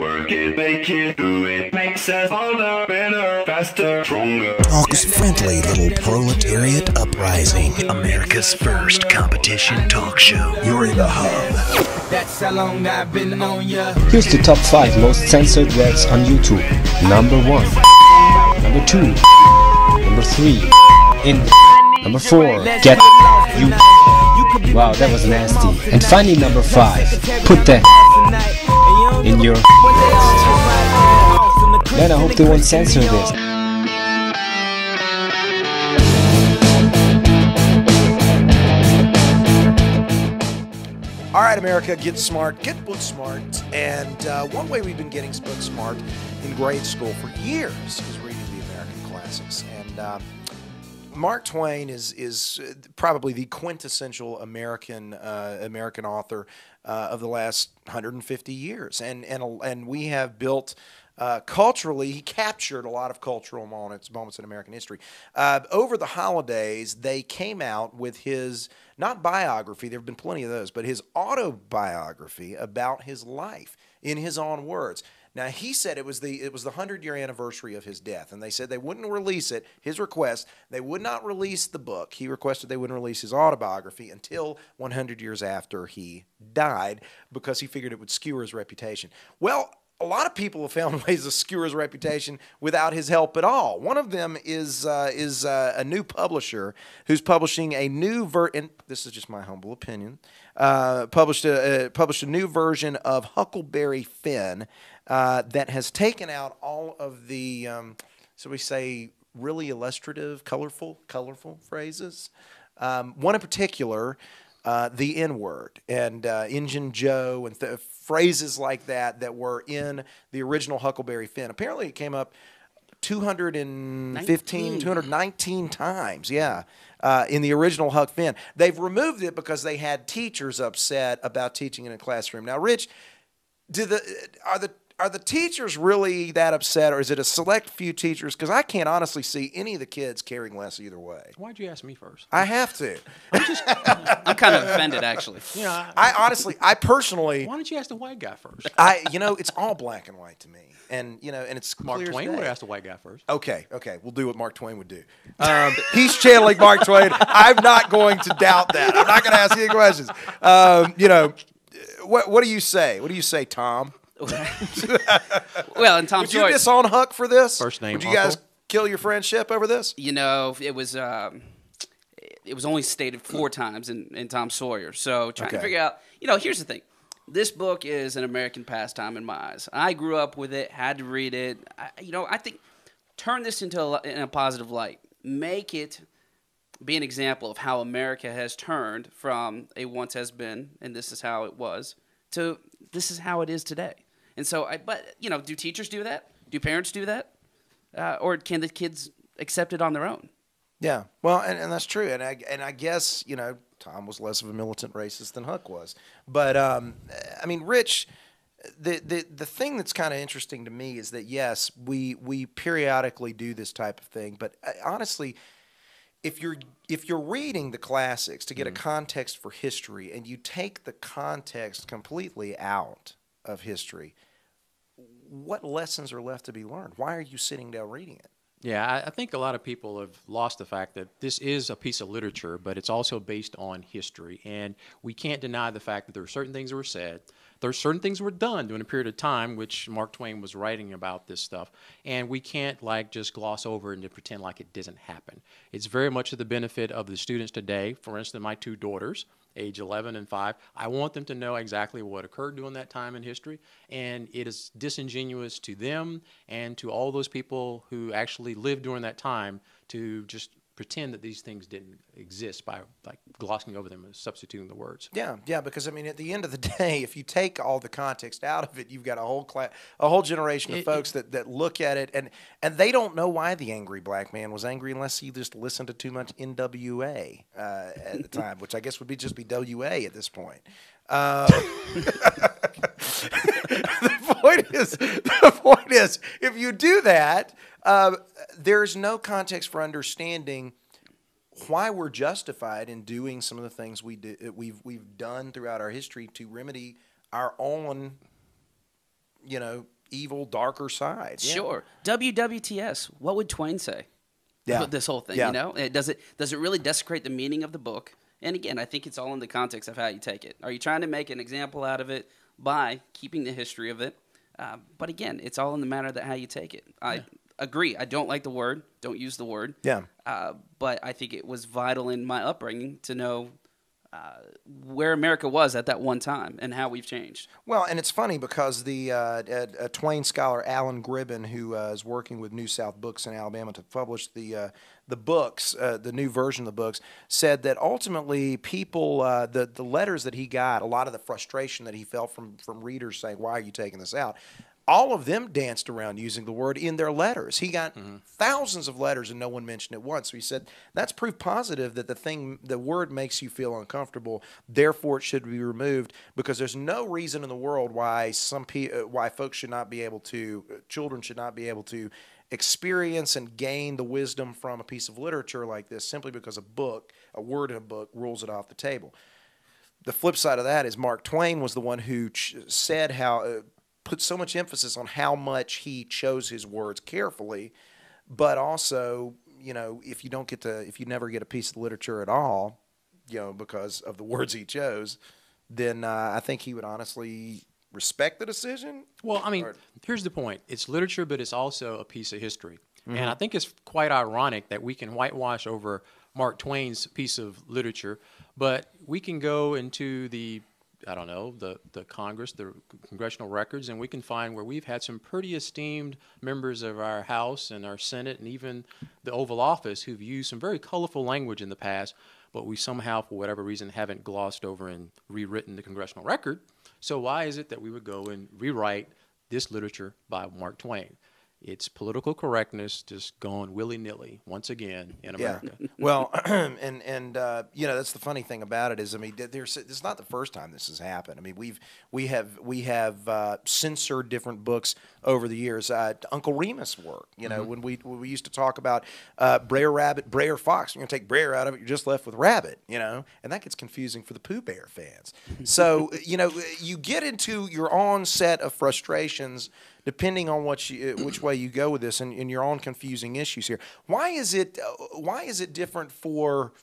Work it, make it, do it, makes us older, better, faster, stronger. Talk's friendly little proletariat uprising. America's first competition talk show. You're in the hub. That's how long I've been on ya. Here's the top 5 most censored words on YouTube. Number 1. Number 2. Number 3. In. Number 4. Get you. Wow, that was nasty. And finally, number 5. Put that in your. Man, I hope they won't censor this. All right, America, get smart, get book smart. And one way we've been getting book smart in grade school for years is reading the American classics. And Mark Twain is probably the quintessential American author of the last 150 years. And we have built culturally, he captured a lot of cultural moments in American history. Over the holidays, they came out with his, not biography, there have been plenty of those, but his autobiography about his life in his own words. Now, he said it was the 100-year anniversary of his death, and they said they wouldn't release it, his request, they would not release the book. He requested they wouldn't release his autobiography until 100 years after he died because he figured it would skewer his reputation. Well, a lot of people have found ways to skewer his reputation without his help at all. One of them is a new publisher who's publishing a new and this is just my humble opinion. Published a new version of Huckleberry Finn that has taken out all of the so we say really illustrative, colorful phrases. One in particular, the N-word and Injun Joe and phrases like that were in the original Huckleberry Finn. Apparently it came up 219 times, yeah, in the original Huck Finn. They've removed it because they had teachers upset about teaching in a classroom. Now, Rich, are the teachers really that upset, or is it a select few teachers? Because I can't honestly see any of the kids caring less either way. Why'd you ask me first? I have to. I'm kind of offended, actually. You know, I personally. Why don't you ask the white guy first? It's all black and white to me, and it's Mark clear Twain as day. would ask the white guy first. Okay, we'll do what Mark Twain would do. He's channeling Mark Twain. I'm not going to doubt that. I'm not going to ask any questions. What do you say? What do you say, Tom? Well, and Tom Would Sawyer. you disown Huck for this? First name, Would you guys kill your friendship over this? You know, it was only stated 4 times in Tom Sawyer. So trying to figure out, here's the thing. This book is an American pastime in my eyes. I grew up with it, had to read it. I think turn this in a positive light. Make it be an example of how America has turned from a once has been, and this is how it was, to this is how it is today. And so, do teachers do that? Do parents do that? Or can the kids accept it on their own? Yeah, well, and that's true. And I guess, Tom was less of a militant racist than Huck was. But, Rich, the thing that's kind of interesting to me is that, yes, we periodically do this type of thing. But honestly, if you're reading the classics to get a context for history and you take the context completely out of history, what lessons are left to be learned? Why are you sitting down reading it? Yeah, I think a lot of people have lost the fact that this is a piece of literature, but it's also based on history. And we can't deny the fact that there are certain things that were said. There are certain things that were done during a period of time, which Mark Twain was writing about this stuff. And we can't just gloss over it and pretend like it didn't happen. It's very much to the benefit of the students today. For instance, my 2 daughters, age 11 and 5, I want them to know exactly what occurred during that time in history, and it is disingenuous to them and to all those people who actually lived during that time to just pretend that these things didn't exist by glossing over them and substituting the words. Yeah, because at the end of the day, if you take all the context out of it, you've got a whole generation of folks that look at it and they don't know why the angry black man was angry unless he just listened to too much NWA at the time, which I guess would just be WA at this point. The point is, if you do that, there's no context for understanding why we're justified in doing some of the things we've done throughout our history to remedy our own evil, darker side. Yeah. Sure. WWTS. What would Twain say? Yeah. About this whole thing, Yeah. Does it really desecrate the meaning of the book? And again, I think it's all in the context of how you take it. Are you trying to make an example out of it by keeping the history of it? But again, it's all in the matter that how you take it. I agree. I don't like the word. Don't use the word. Yeah. But I think it was vital in my upbringing to know where America was at that one time and how we've changed. Well, and it's funny because the Twain scholar Alan Gribben, who is working with New South Books in Alabama to publish the books, the new version of the books, said that ultimately people, the letters that he got, a lot of the frustration that he felt from readers saying, "Why are you taking this out?" All of them danced around using the word in their letters. He got thousands of letters and no one mentioned it once. So he said that's proof positive that the word makes you feel uncomfortable. Therefore, it should be removed because there's no reason in the world why folks should not be able to, children should not be able to experience and gain the wisdom from a piece of literature like this simply because a word in a book rules it off the table. The flip side of that is Mark Twain was the one who said how. Put so much emphasis on how much he chose his words carefully, but also, if you never get a piece of literature at all, because of the words he chose, then I think he would honestly respect the decision. Well, I mean, here's the point. It's literature, but it's also a piece of history. Mm-hmm. And I think it's quite ironic that we can whitewash over Mark Twain's piece of literature, but we can go into the Congress, the congressional records, and we can find where we've had some pretty esteemed members of our House and our Senate and even the Oval Office who've used some very colorful language in the past, but we somehow, for whatever reason, haven't glossed over and rewritten the congressional record. So why is it that we would go and rewrite this literature by Mark Twain? It's political correctness just going willy-nilly once again in America. Yeah. Well, and that's the funny thing about it is, I mean, it's not the first time this has happened. I mean, we have censored different books over the years. Uncle Remus' work, when we used to talk about Brer Rabbit, Brer Fox. You're going to take Brer out of it, you're just left with Rabbit, and that gets confusing for the Pooh Bear fans. So, you get into your own set of frustrations depending on which way you go with this and your own confusing issues here. Why is it different for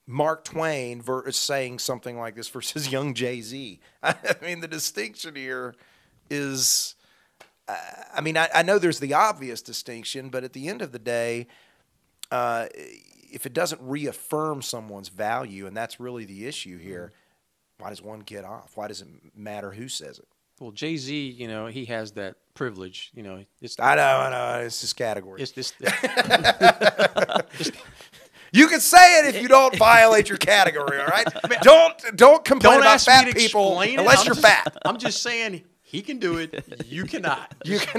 Mark Twain versus saying something like this versus young Jay-Z? I mean, the distinction here is, I know there's the obvious distinction, but at the end of the day, if it doesn't reaffirm someone's value, and that's really the issue here, why does one get off? Why does it matter who says it? Well, Jay-Z, he has that privilege. I know. It's this category. It's this. You can say it if you don't violate your category. All right. Don't complain about fat people unless you're fat. I'm just saying he can do it. You cannot.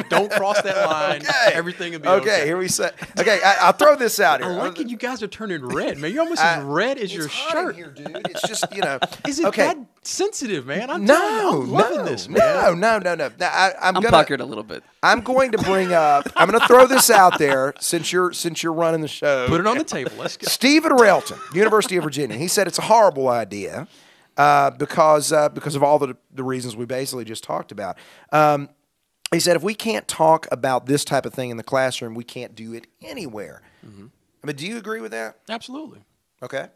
Don't cross that line. Okay. Everything will be okay. Okay. Here we say. Okay. I'll throw this out here. I like it. You guys are turning red, man. You're almost as red as your shirt. Here, dude. It's just Is it that sensitive, man? I'm loving this, No. man. I'm puckered a little bit. I'm going to bring up. I'm going to throw this out there since you're running the show. Put it on the table. Let's go. Stephen Railton, University of Virginia. He said it's a horrible idea because of all the reasons we basically just talked about. He said if we can't talk about this type of thing in the classroom, we can't do it anywhere. Mm-hmm. I mean, do you agree with that? Absolutely. Okay.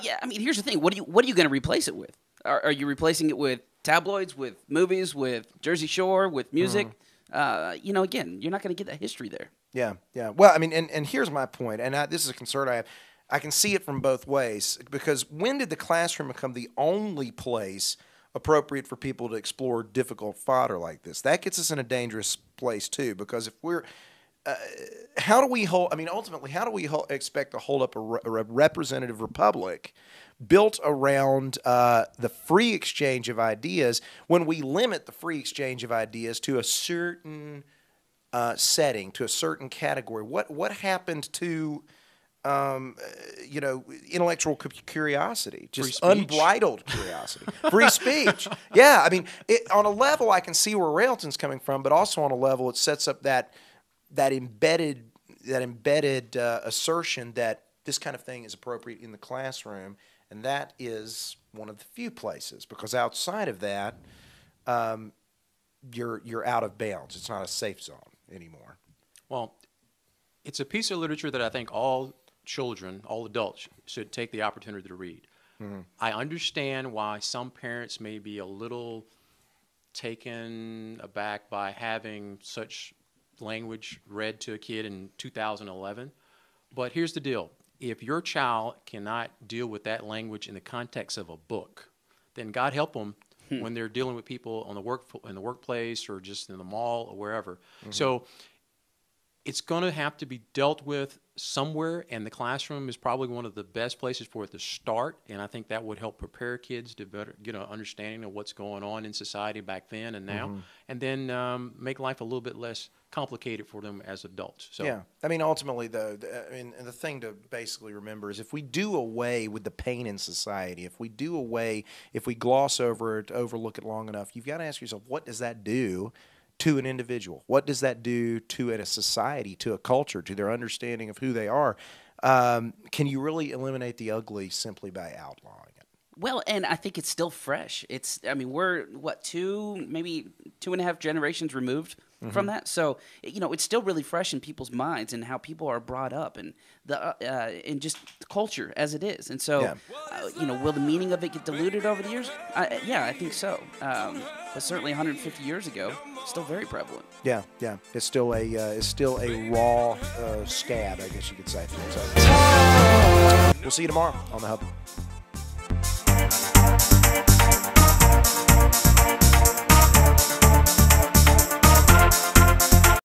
Yeah, I mean, here's the thing. What are you going to replace it with? Are you replacing it with tabloids, with movies, with Jersey Shore, with music? Again, you're not going to get that history there. Yeah. Well, I mean, and here's my point, and this is a concern I have. I can see it from both ways, because when did the classroom become the only place appropriate for people to explore difficult fodder like this? That gets us in a dangerous place, too, because if we're how do we expect to hold up a representative republic built around the free exchange of ideas when we limit the free exchange of ideas to a certain setting, to a certain category? What happened to intellectual curiosity, just unbridled curiosity, free speech? Yeah, I mean, on a level I can see where Railton's coming from, but also on a level it sets up that embedded assertion that this kind of thing is appropriate in the classroom, and that is one of the few places, because outside of that, you're out of bounds. It's not a safe zone anymore. Well, it's a piece of literature that I think all children, all adults, should take the opportunity to read. I understand why some parents may be a little taken aback by having such language read to a kid in 2011. But here's the deal. If your child cannot deal with that language in the context of a book, then God help them when they're dealing with people on in the workplace or just in the mall or wherever. So it's going to have to be dealt with somewhere, and the classroom is probably one of the best places for it to start, and I think that would help prepare kids to better get an understanding of what's going on in society back then and now, and then make life a little bit less complicated for them as adults. So, yeah, I mean, ultimately, though, the thing to basically remember is if we do away with the pain in society, if we gloss over it, overlook it long enough, you've got to ask yourself, what does that do to an individual? What does that do to a society, to a culture, to their understanding of who they are? Can you really eliminate the ugly simply by outlawing it? Well, and I think it's still fresh. We're, maybe 2.5 generations removed from that. So, it's still really fresh in people's minds and how people are brought up and and just the culture as it is. And so, will the meaning of it get diluted over the years? I think so. But certainly 150 years ago, still very prevalent. Yeah. It's still a raw scab, I guess you could say. So, we'll see you tomorrow on the Hub.